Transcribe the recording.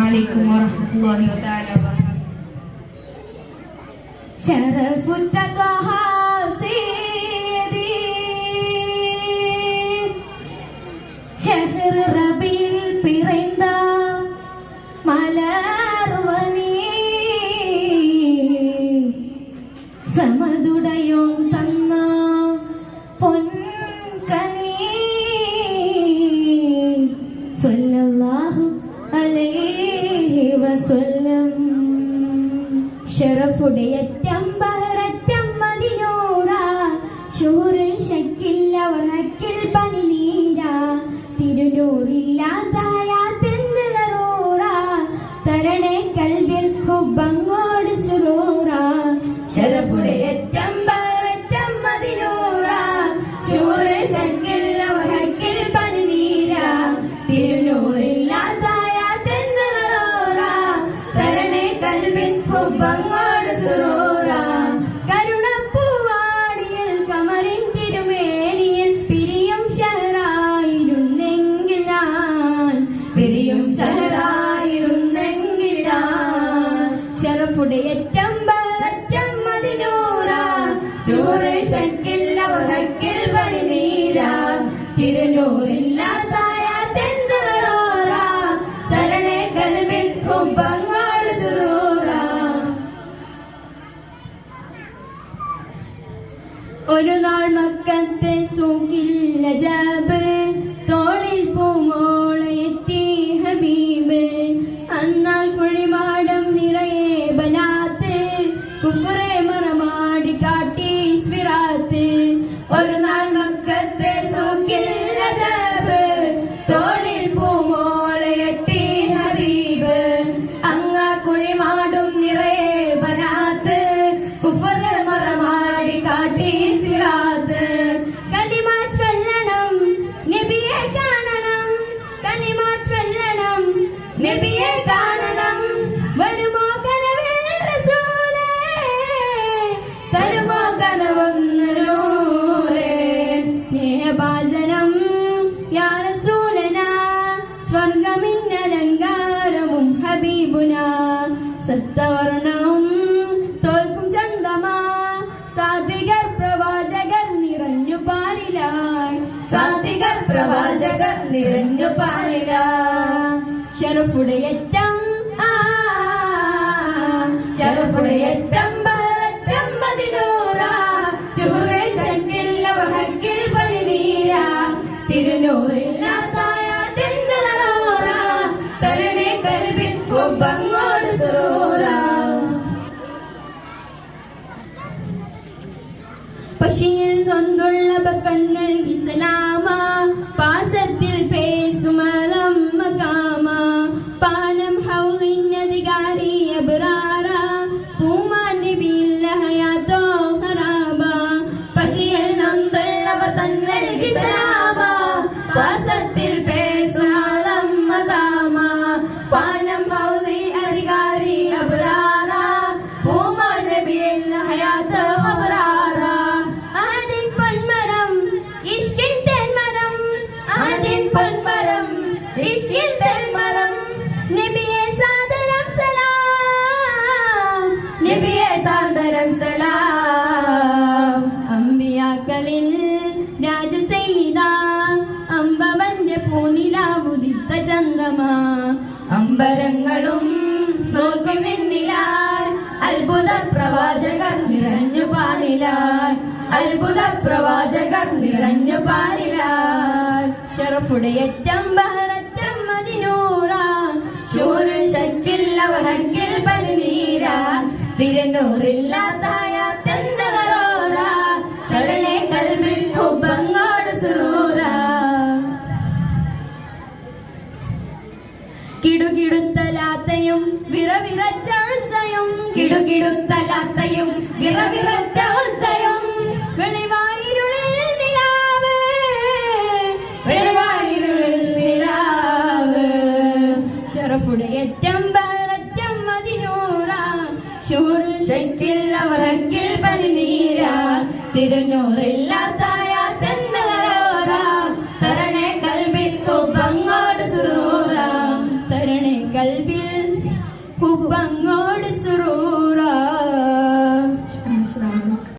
عليكم ورحمة الله تعالى وبركاته. شرفت طه سيدي شهر ربيع பிறந்த மலர்வனி സമതുടയോൻ തന്ന പൊൻകനി സല്ലല്ലാഹു അലൈഹി വസല്ലം. ഷറഫുടയറ്റം ബഹററ്റം മദിനൂറ ഷുഹുറിൽ ഷക്കിൽ അവർ ഹക്കിൽ പനിനീര തിരുനൂറില്ലാതായ തെന്തലറൂറ തരണേ കൽബിൽ ഹുബങ്ങോട് സുറൂറ. ഷറഫുടയറ്റം ബഹററ്റം മദിനൂറ ഷുഹുറിൽ ഷക്കിൽ അവർ ഹക്കിൽ പനിനീര തിരുനൂറില്ലാതായ തെന്തലറൂറ തരണേ കൽബിൽ ഹുബങ്ങോട് സുറൂറ. കരുണപ്പൂവാടിയിൽ കമറിൻ തിരുമേനിയിൽ പിരിയും ഷഹറായിരുന്നെങ്കിൽ ഞാൻ പിരിയും ഷഹറായിരുന്നെങ്കിൽ ഞാൻ. ഷറഫുടയറ്റം ബഹററ്റം മദിനൂറ ഷൂറിൽ ഷക്കിൽ അവർ ഹക്കിൽ പനിനീര തിരുനൂറില്ലാതായ തെന്തറോറ തരണേ കൽബിൽ ഹുബങ്ങോട് സുറൂറ. ഒരു നാൾ മക്കത്തെ സൂക്കിൽ അജാബ് തോളിൽ പൂമോളയെത്തി ഹബീബ്. അന്നാൽ കുഴിമാടം നിറയെ ബനാത്ത് കുഫ്റെ മറമാടി കാട്ടി സ്വിറാത്ത്. ഒരു നാൾ മക്കത്തെ സൂക്കിൽ അജാബ് തോളിൽ പൂമോളയെത്തി ഹബീബ്. അങ്ങ കുഴിമാടും നിറയെ ബനാത്ത് കുഫ്റെ മറമാടി കാട്ടി സ്വിറാത്ത്. കലിമ ചൊല്ലണം നബിയെ കാണണം കലിമ ചൊല്ലണം നബിയെ കാണണം. വരുമോ കനവിൽ റസൂലേ തരുമോ കനവൊന്നൂരേ. സ്നേഹഭാജനം യാ റസൂലനാ സ്വർഗമിന്നലങ്കാരവും ഹബീബുന. സത്തവർണവും തോൽക്കും ചന്തമാ സാത്വികർ പ്രവാചകർ നിറഞ്ഞു പാരിലായി സാത്വികർ പ്രവാചകർ നിറഞ്ഞു പാരിലായി. ഷറഫുടയറ്റം ഷറഫുടയറ്റം ബഹററ്റം മദിനൂറ ഷുഹുറിൽ ഷക്കിൽ അവർ ഹക്കിൽ പനിനീര തിരുനൂറില്ലാതായ തെന്തറോറ തരണേ കൽബിൽ ഹുബങ്ങോട് സുറൂറ. പശിയിൽ നൊന്തുള്ള ബക്കങ്ങൾ ഇസ്ലാമ പാസത്തിൽ പേസുമതം മകാമ പാനം ഹൗലിനധികാരി അബ്റാറ പൂമാൻ നബിയില്ല ഹയാത്തോ ഹറാബ. പശിയിൽ നൊന്തുള്ള ബക്കങ്ങൾ ഇസ്ലാമ പാസത്തിൽ പേസുമതം മകാമ പാനം ഹൗലിനധികാരി അബ്റാറ പൂമാൻ നബിയില്ല ഹയാത്തോ ഹറാറ. ആദിൻ പൊന്മരം ഇഷ്കിൻ തെന്മരം ആദിൻ പൊന്മരം ഇഷ്കിൻ തെന്മരം. നബിയെ സാദരം സലാം നബിയെ സാദരം സലാം. അമ്പിയാക്കളിൽ രാജസൈനിത അമ്പവന്റെ പൂനിലാവുദിത്ത ചന്ദ്രമ. അമ്പരങ്ങളും നോക്കി മിന്നിലാൽ അത്ഭുത പ്രവാചകർ നിറഞ്ഞു പാലിലാൽ അത്ഭുത പ്രവാചകർ നിറഞ്ഞു പാലിലാൽ. ഷറഫുടയറ്റം ബഹററ്റം മദിനൂറ ഷൂറിൽ ഷക്കിൽ അവർ ഹക്കിൽ പനിനീര തിരുനൂറില്ലാതായ തെന്തറോറ തരണേ കൽബിൽ ഹുബങ്ങോട് സുറൂറ. കിടുകിടുത്തലാത്തയും വിറവിറച്ച ഉത്സയും കിടുകിടുത്തലാത്തയും വിറവിറച്ച ഉത്സയും. വെളിവായിരുളിൽ നിലാവ് വെളിവായിരുളിൽ നിലാവ് ഷറഫുടയറ്റം ബഹററ്റം മദിനൂറ ഷൂറിൽ ഷക്കിൽ അവർ ഹക്കിൽ പനിനീര തിരുനൂറില്ലാതായ തെന്തറോറ തരണേ കൽബിൽ ഹുബങ്ങോട് സുറൂറ തരണേ കൽബിൽ ഹുബങ്ങോട്